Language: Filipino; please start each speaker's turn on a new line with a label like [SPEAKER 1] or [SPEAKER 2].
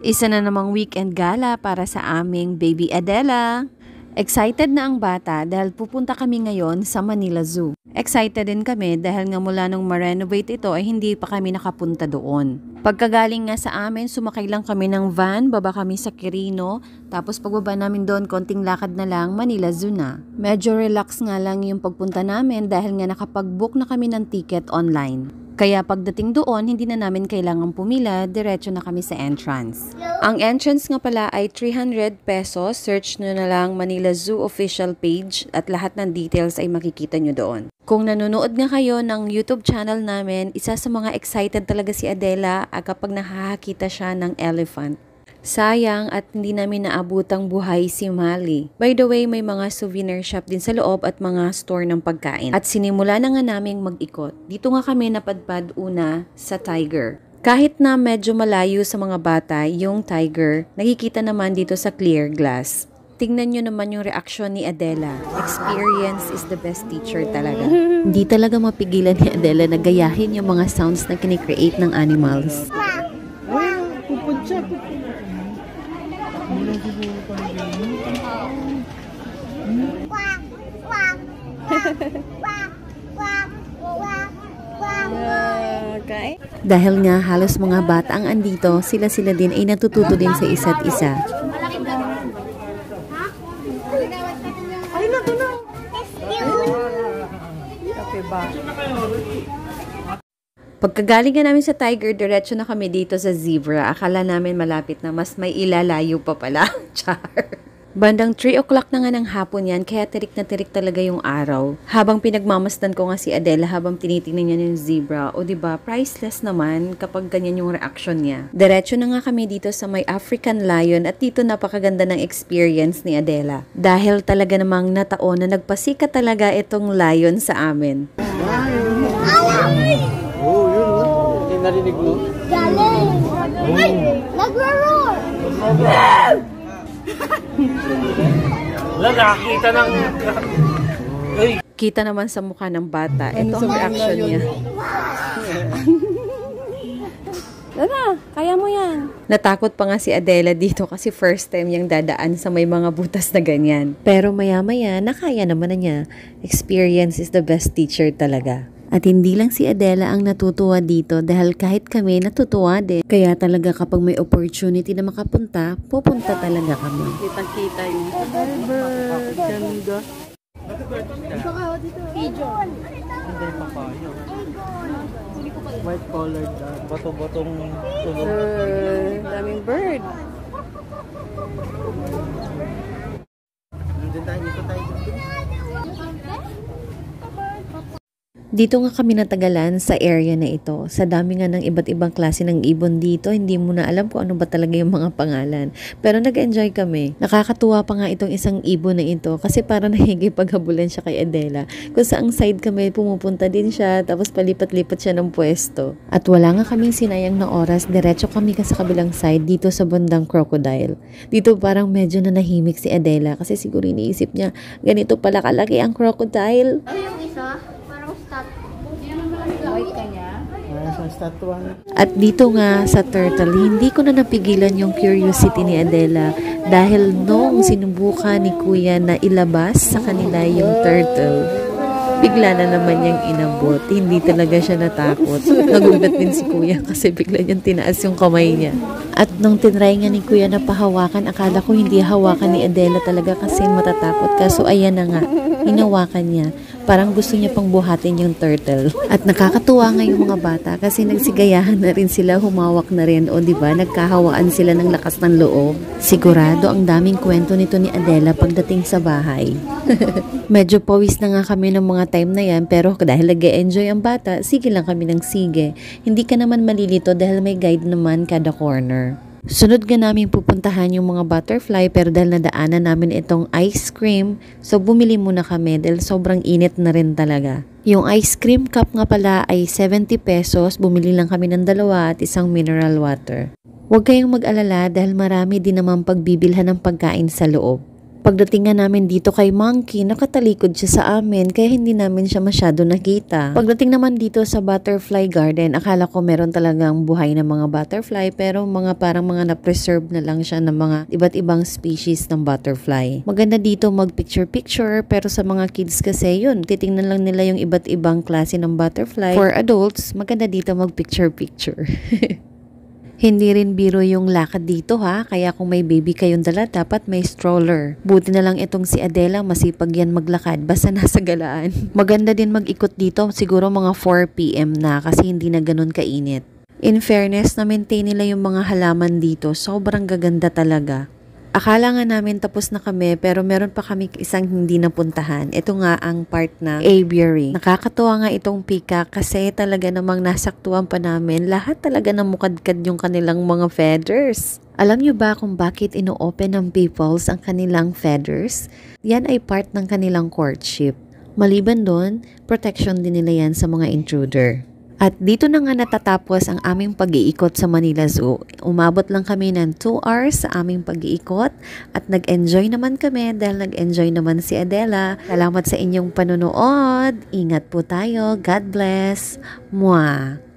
[SPEAKER 1] Isa na namang weekend gala para sa aming baby Adela. Excited na ang bata dahil pupunta kami ngayon sa Manila Zoo. Excited din kami dahil nga mula nung ma-renovate ito ay hindi pa kami nakapunta doon. Pagkagaling nga sa amin, sumakay lang kami ng van, baba kami sa Quirino, tapos pagbaba namin doon, konting lakad na lang, Manila Zoo na. Medyo relax nga lang yung pagpunta namin dahil nga nakapag-book na kami ng ticket online. Kaya pagdating doon, hindi na namin kailangang pumila, diretso na kami sa entrance. Ang entrance nga pala ay 300 pesos. Search nyo na lang Manila Zoo official page at lahat ng details ay makikita nyo doon. Kung nanonood nga kayo ng YouTube channel namin, isa sa mga excited talaga si Adela kapag nakakita siya ng elephant. Sayang at hindi namin naabutang buhay si Mali. By the way, may mga souvenir shop din sa loob at mga store ng pagkain. At sinimula na nga naming mag-ikot. Dito nga kami napadpad una sa tiger. Kahit na medyo malayo sa mga bata yung tiger, nakikita naman dito sa clear glass. Tingnan nyo naman yung reaksyon ni Adela. Experience is the best teacher talaga. Hindi talaga mapigilan ni Adela na gayahin yung mga sounds na kinikreate ng animals. Okay. Dahil nga halos mga bata ang andito, sila din ay natututo din sa isa't isa.
[SPEAKER 2] Ay, naku na.
[SPEAKER 1] Pagkagaling nga namin sa tiger, diretso na kami dito sa zebra. Akala namin malapit na, mas may ilalayo pa pala. Char. Bandang 3 o'clock na nga ng hapon yan, kaya tirik na tirik talaga yung araw. Habang pinagmamasdan ko nga si Adela, habang tinitingnan niya yung zebra, o diba, priceless naman kapag ganyan yung reaction niya. Diretso na nga kami dito sa may African lion at dito napakaganda ng experience ni Adela. Dahil talaga namang nataon na nagpasika talaga itong lion sa amin.
[SPEAKER 3] Oh, yun oh. Hindi narinig mo?
[SPEAKER 2] Galing! Ay! Nagro-roar!
[SPEAKER 3] Wala, nakakita ng...
[SPEAKER 1] Kita naman sa mukha ng bata. Ito ang reaction niya. Lala, kaya mo yan. Natakot pa nga si Adela dito kasi first time niyang dadaan sa may mga butas na ganyan. Pero maya-maya, nakaya naman na niya. Experience is the best teacher talaga. At hindi lang si Adela ang natutuwa dito dahil kahit kami natutuwa din. Kaya talaga kapag may opportunity na makapunta, pupunta talaga kami.
[SPEAKER 2] Kitang-kita yun. Bird, ganda. Pigeon.
[SPEAKER 3] Hindi papayo. White colored bato-batong tulog.
[SPEAKER 1] Daming bird.
[SPEAKER 3] Nandun tayo dito tayo.
[SPEAKER 1] Dito nga kami natagalan sa area na ito. Sa dami nga ng iba't ibang klase ng ibon dito, hindi mo na alam kung ano ba talaga yung mga pangalan. Pero nag-enjoy kami. Nakakatuwa pa nga itong isang ibon na ito kasi parang nahigipaghabulan siya kay Adela. Kung saang side kami, pumupunta din siya, tapos palipat-lipat siya ng pwesto. At wala nga kaming sinayang na oras, diretso kami ka sa kabilang side dito sa bandang crocodile. Dito parang medyo na nahimik si Adela kasi siguro iniisip niya, ganito pala kalaki ang crocodile.
[SPEAKER 2] Ano yung isa? Parang stat. White kanya?
[SPEAKER 3] Sa statwa.
[SPEAKER 1] At dito nga sa turtle, hindi ko na napigilan yung curiosity ni Adela dahil nung sinubukan ni Kuya na ilabas sa kanila yung turtle, bigla na naman niyang inabot. Hindi talaga siya natakot. Nagulat din si Kuya kasi bigla niyang tinaas yung kamay niya. At nung tinry nga ni Kuya na pahawakan, akala ko hindi hawakan ni Adela talaga kasi matatakot. Kaso ayan na nga, hinawakan niya. Parang gusto niya pang buhatin yung turtle. At nakakatuwa nga yung mga bata kasi nagsigayahan na rin sila, humawak na rin. O diba, nagkahawaan sila ng lakas ng loob. Sigurado ang daming kwento nito ni Adela pagdating sa bahay. Medyo pawis na nga kami ng mga time na yan, pero dahil nag-e-enjoy ang bata, sige lang kami ng sige. Hindi ka naman malilito dahil may guide naman kada corner. Sunod nga namin pupuntahan yung mga butterfly pero dahil nadaanan namin itong ice cream, so bumili muna kami dahil sobrang init na rin talaga. Yung ice cream cup nga pala ay 70 pesos, bumili lang kami ng 2 at isang mineral water. Huwag kayong mag-alala dahil marami din naman pagbibilhan ng pagkain sa loob. Pagdating nga namin dito kay Monkey, nakatalikod siya sa amin kaya hindi namin siya masyado nakita. Pagdating naman dito sa butterfly garden, akala ko meron talagang buhay na mga butterfly pero parang mga na-preserve na lang siya ng mga iba't ibang species ng butterfly. Maganda dito mag-picture-picture pero sa mga kids kasi yun, titingnan lang nila yung iba't ibang klase ng butterfly. For adults, maganda dito mag-picture-picture. Hindi rin biro yung lakad dito ha, kaya kung may baby kayong dala, dapat may stroller. Buti na lang itong si Adela, masipag yan maglakad, basta nasa galaan. Maganda din mag-ikot dito, siguro mga 4 PM na kasi hindi na ganun kainit. In fairness, na-maintain nila yung mga halaman dito, sobrang gaganda talaga. Akala nga namin tapos na kami pero meron pa kami isang hindi napuntahan. Ito nga ang part na aviary. Nakakatuwa nga itong peacock kasi talaga namang nasaktuan pa namin. Lahat talaga namukadkad yung kanilang mga feathers. Alam nyo ba kung bakit ino-open ng peoples ang kanilang feathers? Yan ay part ng kanilang courtship. Maliban doon, protection din nila yan sa mga intruder. At dito na nga natatapos ang aming pag-iikot sa Manila Zoo. Umabot lang kami ng 2 hours sa aming pag-iikot at nag-enjoy naman kami dahil nag-enjoy naman si Adela. Salamat sa inyong panunood. Ingat po tayo. God bless. Mwah!